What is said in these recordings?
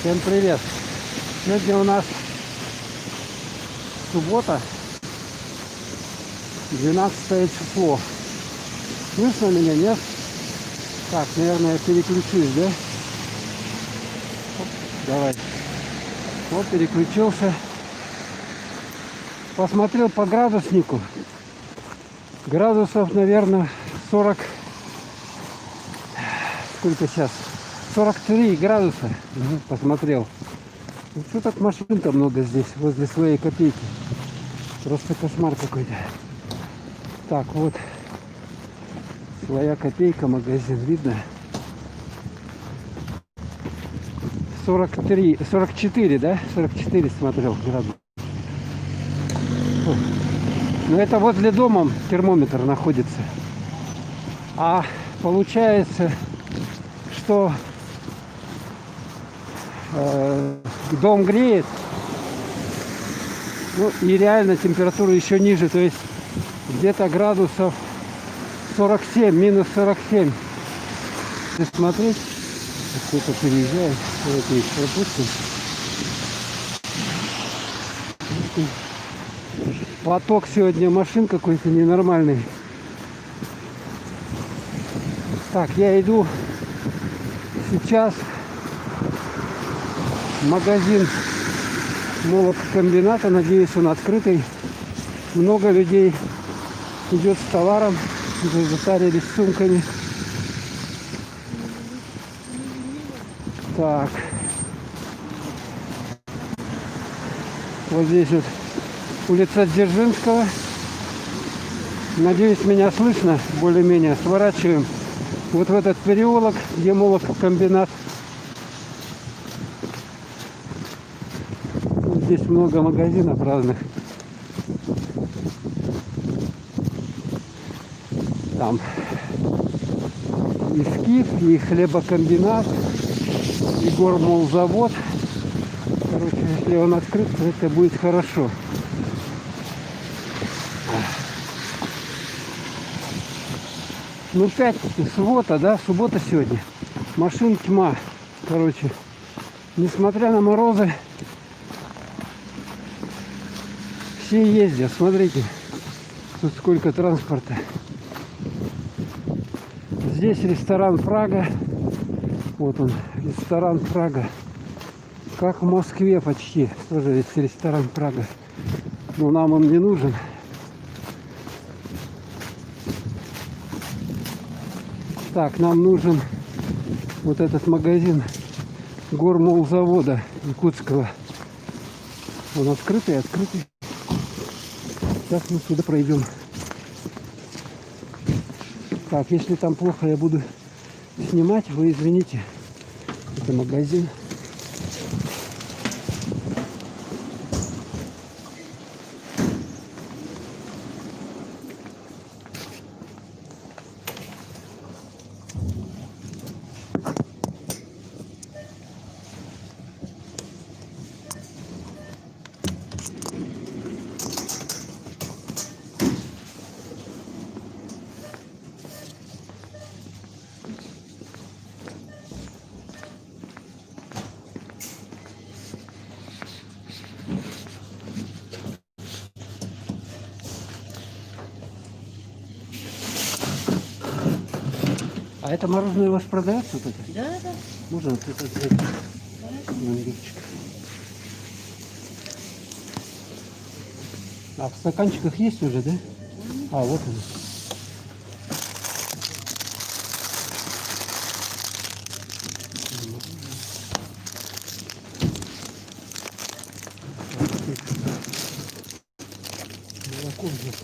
Всем привет! Сегодня у нас суббота, 12 число. Слышно меня, нет? Так, наверное, я переключусь, да? Оп, давай. Вот, переключился. Посмотрел по градуснику. Градусов, наверное, 40... Сколько сейчас? 43 градуса. Посмотрел. Ну, что так машин-то много здесь, возле своей копейки. Просто кошмар какой-то. Так, вот. Своя копейка, магазин, видно? 43, 44, да? 44 смотрел градус. Но это возле дома термометр находится. А получается, что дом греет. Ну и реально температура еще ниже. То есть где-то градусов 47, минус 47. Если смотреть, кто-то переезжает, это их пропустим. Поток сегодня машин какой-то ненормальный. Так, я иду сейчас в магазин молококомбината. Надеюсь, он открытый. Много людей идет с товаром. Уже затарились сумками. Так. Вот здесь вот улица Дзержинского. Надеюсь, меня слышно более-менее. Сворачиваем вот в этот переулок, где молококомбинат. Здесь много магазинов разных. Там и Скиф, и хлебокомбинат, и гормолзавод. Короче, если он открыт, то это будет хорошо. Ну, пятница, суббота, да, суббота сегодня. Машин тьма. Короче, несмотря на морозы, все ездят. Смотрите, тут сколько транспорта. Здесь ресторан Прага. Вот он, ресторан Прага. Как в Москве почти. Тоже есть ресторан Прага. Но нам он не нужен. Так, нам нужен вот этот магазин гормолзавода якутского. Он открытый, открытый. Сейчас мы сюда пройдем. Так, если там плохо я буду снимать, вы извините. Это магазин. А это мороженое у вас продается? Вот это? Да, да. Можно вот это взять? Мангирчик. А в стаканчиках есть уже, да? А, вот он. Молоко взять.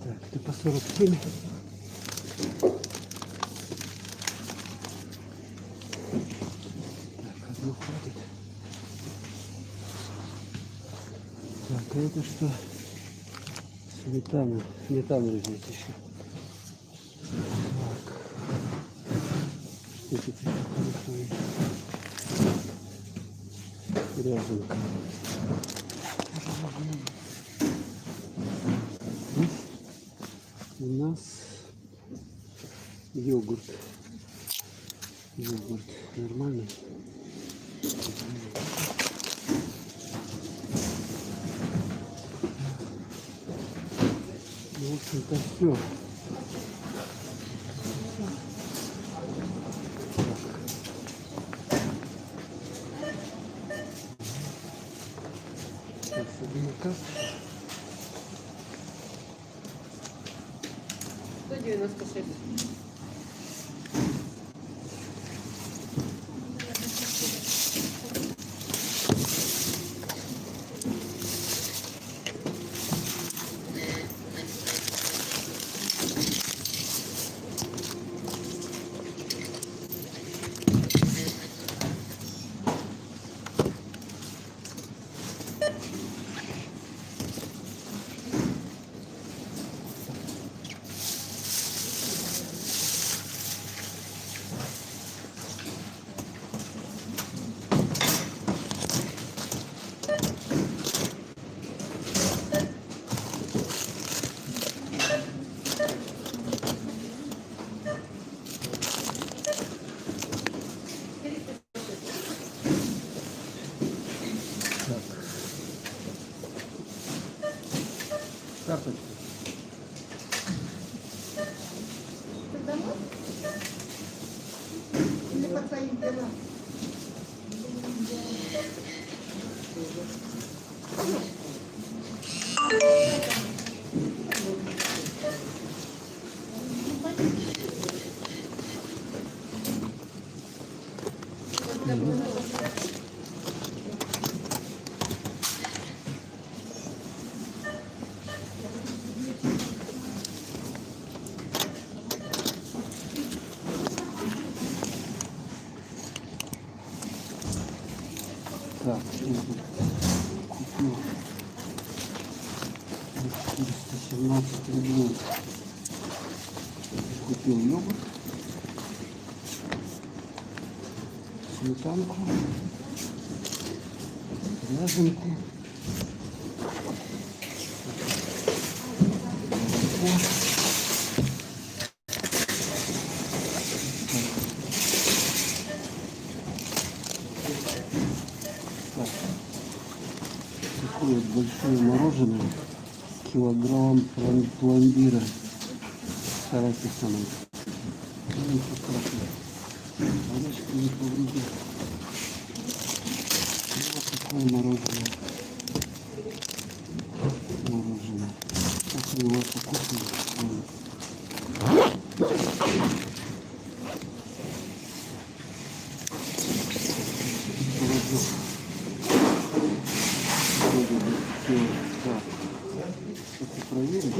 Так, это по 47. Так, одну хватит. Так, а это что? Сметана. Сметану взять еще. Так. Что тут еще хорошо есть? Ряженка. У нас Йогурт. Йогурт нормальный. В общем-то все. Особенно касса. 196. Карточка. Ты домой? Или по твоим делам? Так, купил 417 рублей. Купил йогурт, сметанку, ряженку, молоко. Так, такое большое мороженое, килограмм пломбира с арахисом. Ничего страшного. Водичка не повредит. Вот такое мороженое. Мороженое. Сейчас мы его покушаем. Так, сейчас проверим.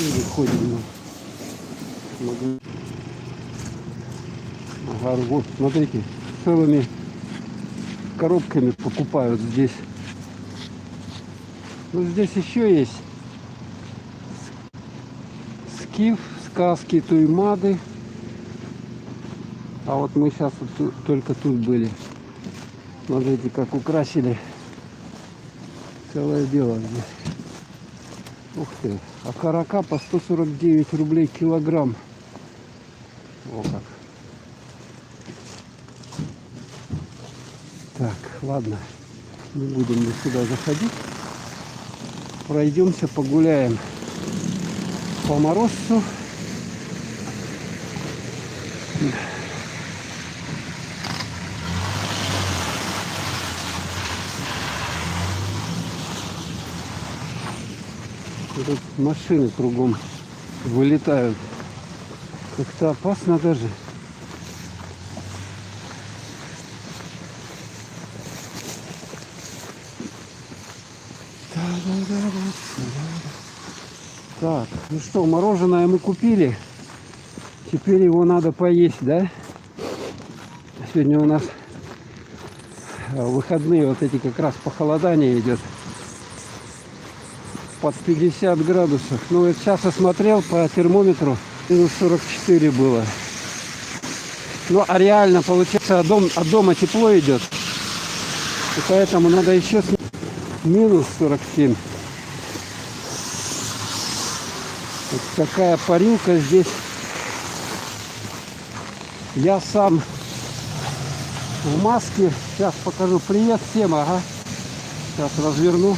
И выходим на магазин. Ага, вот, смотрите, целыми коробками покупают здесь. Ну, здесь еще есть скиф, сказки Туймады. А вот мы сейчас вот только тут были. Смотрите, как украсили. Целое дело здесь. Ух ты. А карака по 149 рублей килограмм. О как. Так, ладно. Не будем мы сюда заходить. Пройдемся, погуляем по Морозцу. Тут машины кругом вылетают. Как-то опасно даже. Так, ну что, мороженое мы купили. Теперь его надо поесть, да? Сегодня у нас выходные, вот эти как раз похолодание идет. под 50 градусов. Ну, вот сейчас я смотрел по термометру, минус 44 было. Ну, а реально, получается, от дома тепло идет. И поэтому надо еще минус 47. Вот такая парилка здесь. Я сам в маске. Сейчас покажу. Привет всем, ага. Сейчас разверну.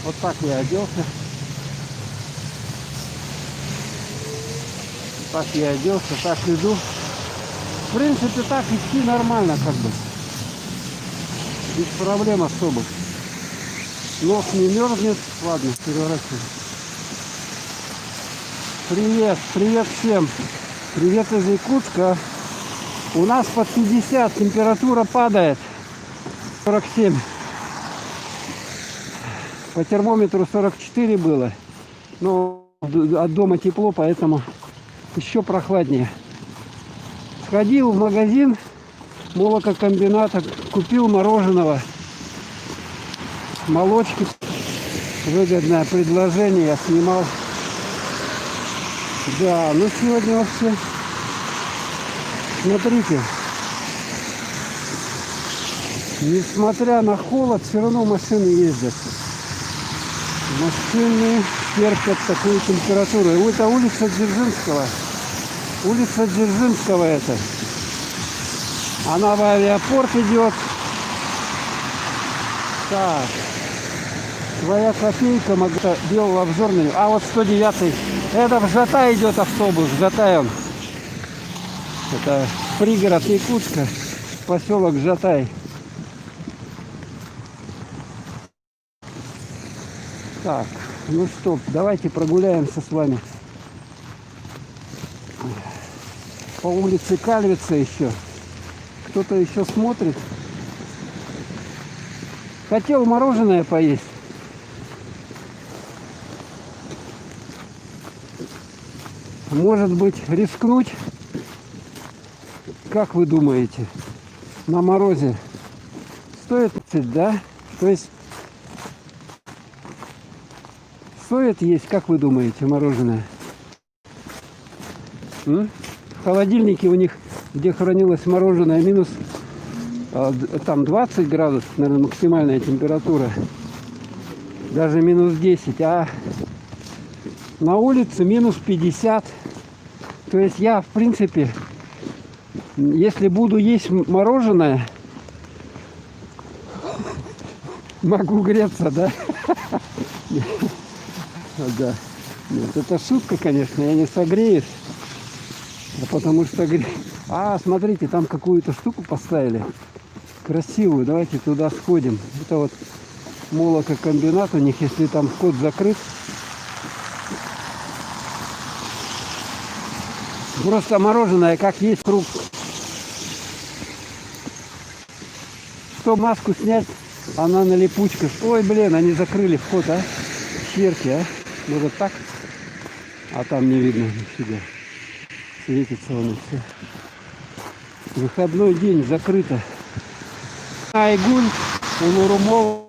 Вот так я оделся. Так я оделся, так иду. В принципе, так идти нормально как бы. Без проблем особых. Нос не мерзнет. Ладно, переворачиваю. Привет, привет всем. Привет из Якутска. У нас под 50, температура падает. 47. По термометру 44 было. Но от дома тепло, поэтому еще прохладнее. Сходил в магазин молококомбината, купил мороженого. Молочки. Выгодное предложение, я снимал. Да, ну сегодня вообще, смотрите, несмотря на холод, все равно машины ездят. Машины терпят такую температуру. И это улица Дзержинского. Улица Дзержинского это. Она в аэропорт идет. Так. Твоя копейка, делал обзор на нее. А вот 109-й. Это в Жатай идет автобус. В Жатай он. Это пригород Якутска. Поселок Жатай. Так, ну что, давайте прогуляемся с вами. По улице Кальвица еще. Кто-то еще смотрит. Хотел мороженое поесть. Может быть, рискнуть? Как вы думаете? На морозе стоит, да? То есть стоит есть, как вы думаете, мороженое? В холодильнике у них, где хранилось мороженое, минус там 20 градусов, наверное, максимальная температура. Даже минус 10. А на улице минус 50. То есть я, в принципе, если буду есть мороженое, могу греться, да? Да. Нет, это шутка, конечно, я не согреюсь. Потому что... А, смотрите, там какую-то штуку поставили. Красивую. Давайте туда сходим. Это вот молококомбинат у них, если там вход закрыт. Просто мороженое, как есть круг. Чтобы маску снять, она на липучках. Ой, блин, они закрыли вход, а? Черти, а? Может так? А там не видно нифига. Светится он и все. Выходной день, закрыто. Айгуль, Улурумов.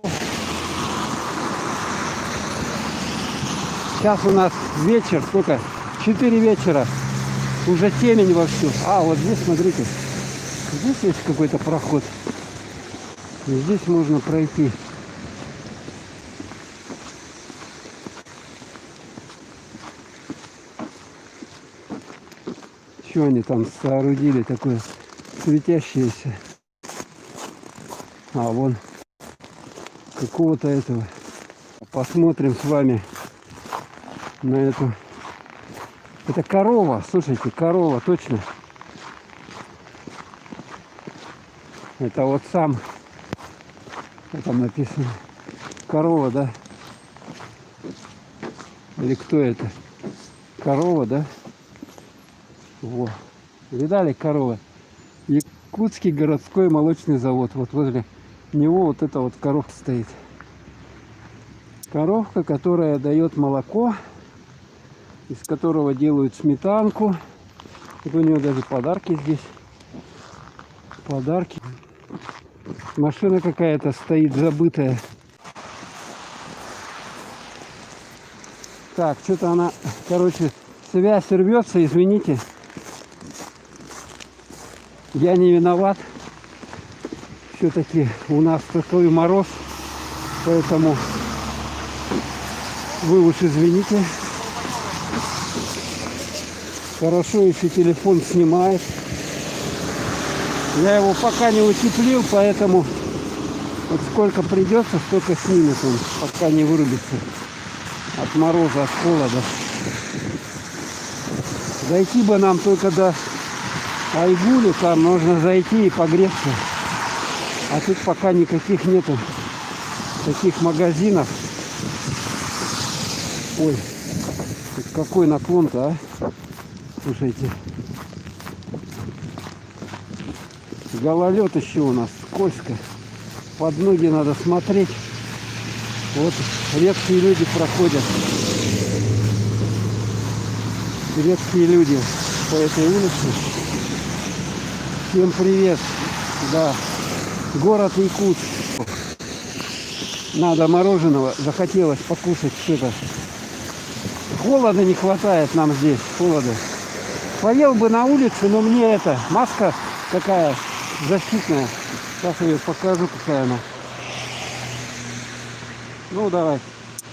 Сейчас у нас вечер, только 4 вечера. Уже темень вовсю. А, вот здесь, смотрите. Здесь есть какой-то проход. И здесь можно пройти. Что они там соорудили такое светящееся? А, вон какого-то этого. Посмотрим с вами на эту. Это корова, слушайте, корова, точно. Это вот сам, что там написано, корова, да? Или кто это? Корова, да? Во. Видали корова? Якутский городской молочный завод. Вот возле него вот эта вот коровка стоит. Коровка, которая дает молоко, из которого делают сметанку. Вот у нее даже подарки здесь. Подарки. Машина какая-то стоит забытая. Так, что-то она, короче, связь рвется, извините. Я не виноват. Все-таки у нас такой мороз, поэтому вы уж извините. Хорошо, если телефон снимает. Я его пока не утеплил, поэтому вот сколько придется, столько снимет он, пока не вырубится от мороза, от холода. Зайти бы нам только до Айгули, там нужно зайти и погреться. А тут пока никаких нету таких магазинов. Ой, тут какой наклон-то, а? Слушайте. Гололед еще у нас, скользко. Под ноги надо смотреть. Вот редкие люди проходят. Редкие люди по этой улице. Всем привет. Да. Город Якутск. Надо мороженого. Захотелось покушать что-то. Холода не хватает нам здесь. Холода. Поел бы на улице, но мне это маска такая защитная. Сейчас я ее покажу, какая она. Ну давай,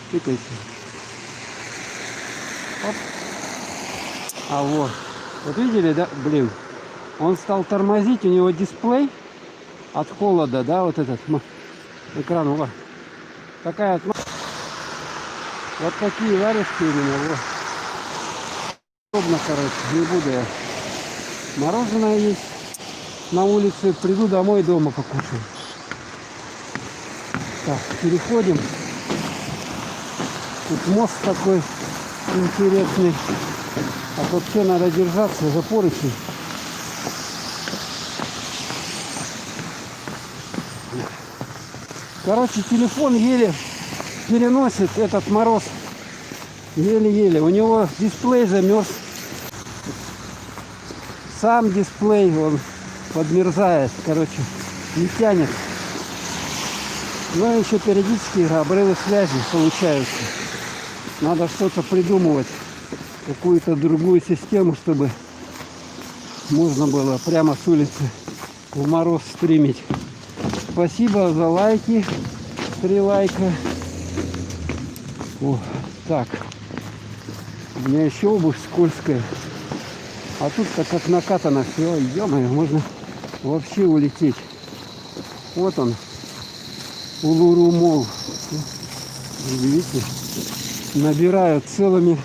тыкайся. Оп. А вот. Вот видели, да? Блин. Он стал тормозить, у него дисплей от холода, да, вот этот экран. Вот. Такая вот. Вот такие варежки у меня. Вот. Удобно, короче, не буду я. Мороженое есть на улице. Приду домой, дома покушаю. Так, переходим. Тут мост такой интересный. А вообще надо держаться за поручень. Короче, телефон еле переносит этот мороз. Еле-еле. У него дисплей замерз. Сам дисплей, он подмерзает. Короче, не тянет. Но еще периодически обрывы связи получаются. Надо что-то придумывать. Какую-то другую систему, чтобы можно было прямо с улицы в мороз стримить. Спасибо за лайки. 3 лайка. О, так. У меня еще обувь скользкая. А тут-то как накатано все. Ё-моё, можно вообще улететь. Вот он. Улуру Молл. Видите? Набирают целыми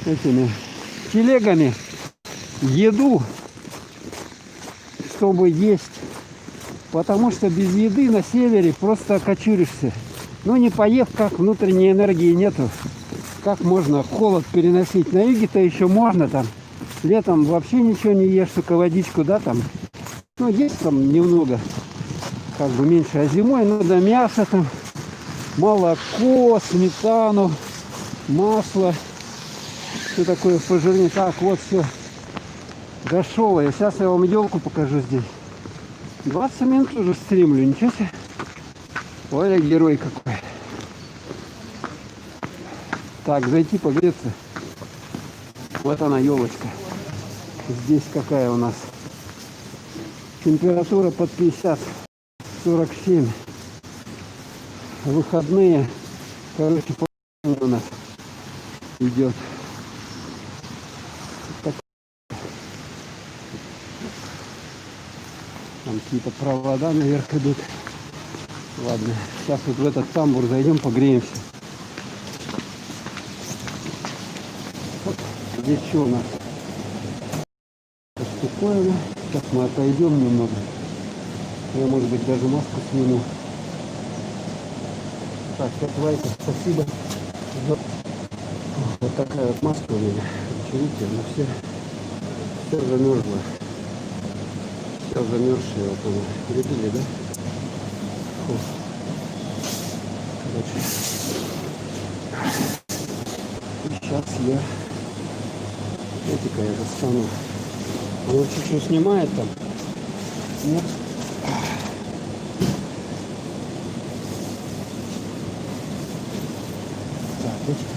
этими телегами еду, чтобы есть. Потому что без еды на севере просто окочуришься. Ну не поев, как внутренней энергии нету. Как можно холод переносить? На юге-то еще можно там. Летом вообще ничего не ешь, только водичку, да, там. Ну, есть там немного, как бы меньше. А зимой надо мясо там, молоко, сметану, масло. Все такое пожирнее. Так, вот все. Дошел я. Сейчас я вам елку покажу здесь. 20 минут уже стримлю, ничего себе. Ой, герой какой. Так, зайти погреться. Вот она, елочка. Здесь какая у нас. Температура под 50, 47. Выходные. Короче, у нас идет. Там какие-то провода наверх идут. Ладно, сейчас вот в этот тамбур зайдем, погреемся. Вот. Здесь что у нас? Спокойно. Сейчас мы отойдем немного. Я, может быть, даже маску сниму. Так, Вайка, спасибо. Вот такая вот маска у меня. Видите, она все замерзла. Все замерзшие. Вот она. Видели, да? Фу. Короче. И сейчас я я достану. Он вообще что снимает там? Нет? Так, этика.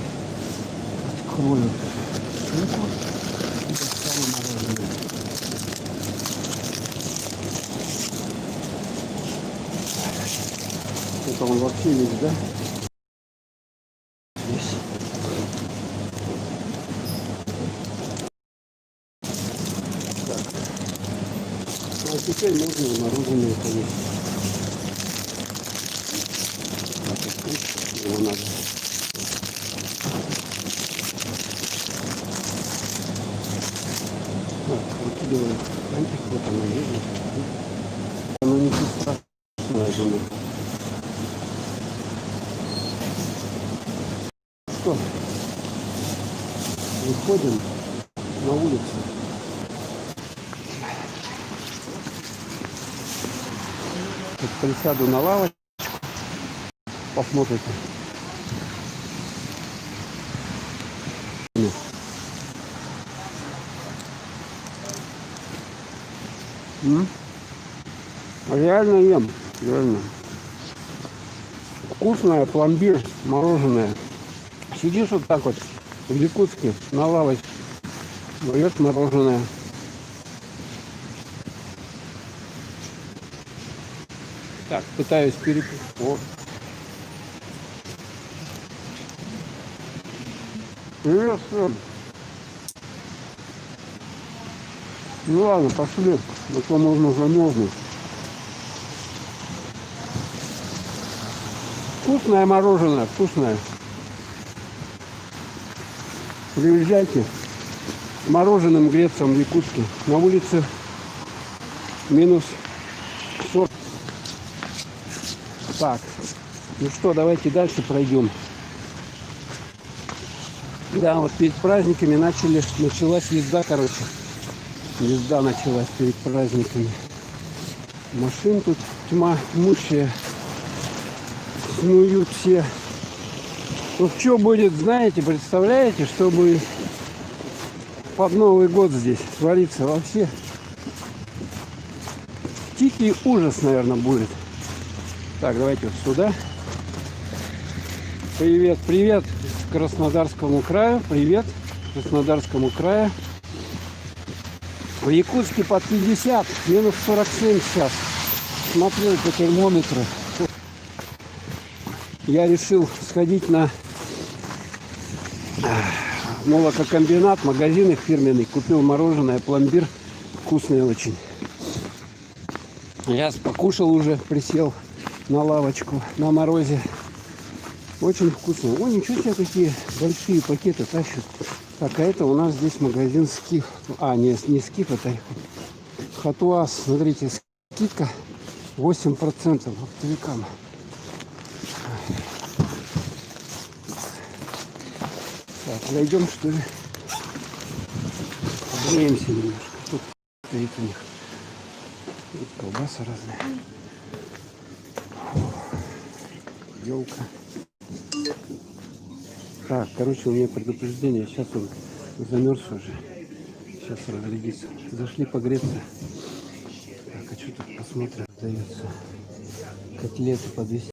открою ссылку. Достану мороженое. Это он вообще есть, да? Здесь. Так. Ну, а теперь можно и мороженое поесть. Так, открыть его надо. Так, выкидываю фантик, вот оно едет. Оно не страшное, думаю. Что? Выходим на улицу. Тут присяду на лавочку. Посмотрите. Реально ем. Реально. Вкусное пломбир, мороженое. Сидишь вот так вот в Якутске на лавочке, ешь мороженое. Так, пытаюсь перепить. Вот. Привет, всем. Ну ладно, пошли. А то можно замерзнуть. Вкусное мороженое, вкусное. Приезжайте. Мороженым греться в Якутске. На улице минус 40. Так, ну что, давайте дальше пройдем. Да, вот перед праздниками началась езда, короче. Езда началась перед праздниками. Машин тут тьма тьмущая. Снуют все. Ну что будет, знаете, представляете, что будет под Новый год здесь творится вообще? Тихий ужас, наверное, будет. Так, давайте вот сюда. Привет, привет Краснодарскому краю. Привет Краснодарскому краю. В Якутске под 50, минус 47 сейчас. Смотрю по термометру. Я решил сходить на молококомбинат, магазин их фирменный. Купил мороженое, пломбир. Вкусное очень. Я покушал уже, присел на лавочку на морозе. Очень вкусно. О, ничего себе, какие большие пакеты тащат. Так, а это у нас здесь магазин Скиф. А, не Скиф, это Хатуаз. Смотрите, скидка 8% оптовикам. Так, зайдем, что ли? Погреемся немножко. Тут стоит у них. Тут колбаса разная. Елка. Так, короче, у меня предупреждение. Сейчас он замерз уже. Сейчас разрядится. Зашли погреться. Так, а что тут посмотрим? Дается. Котлеты по 200.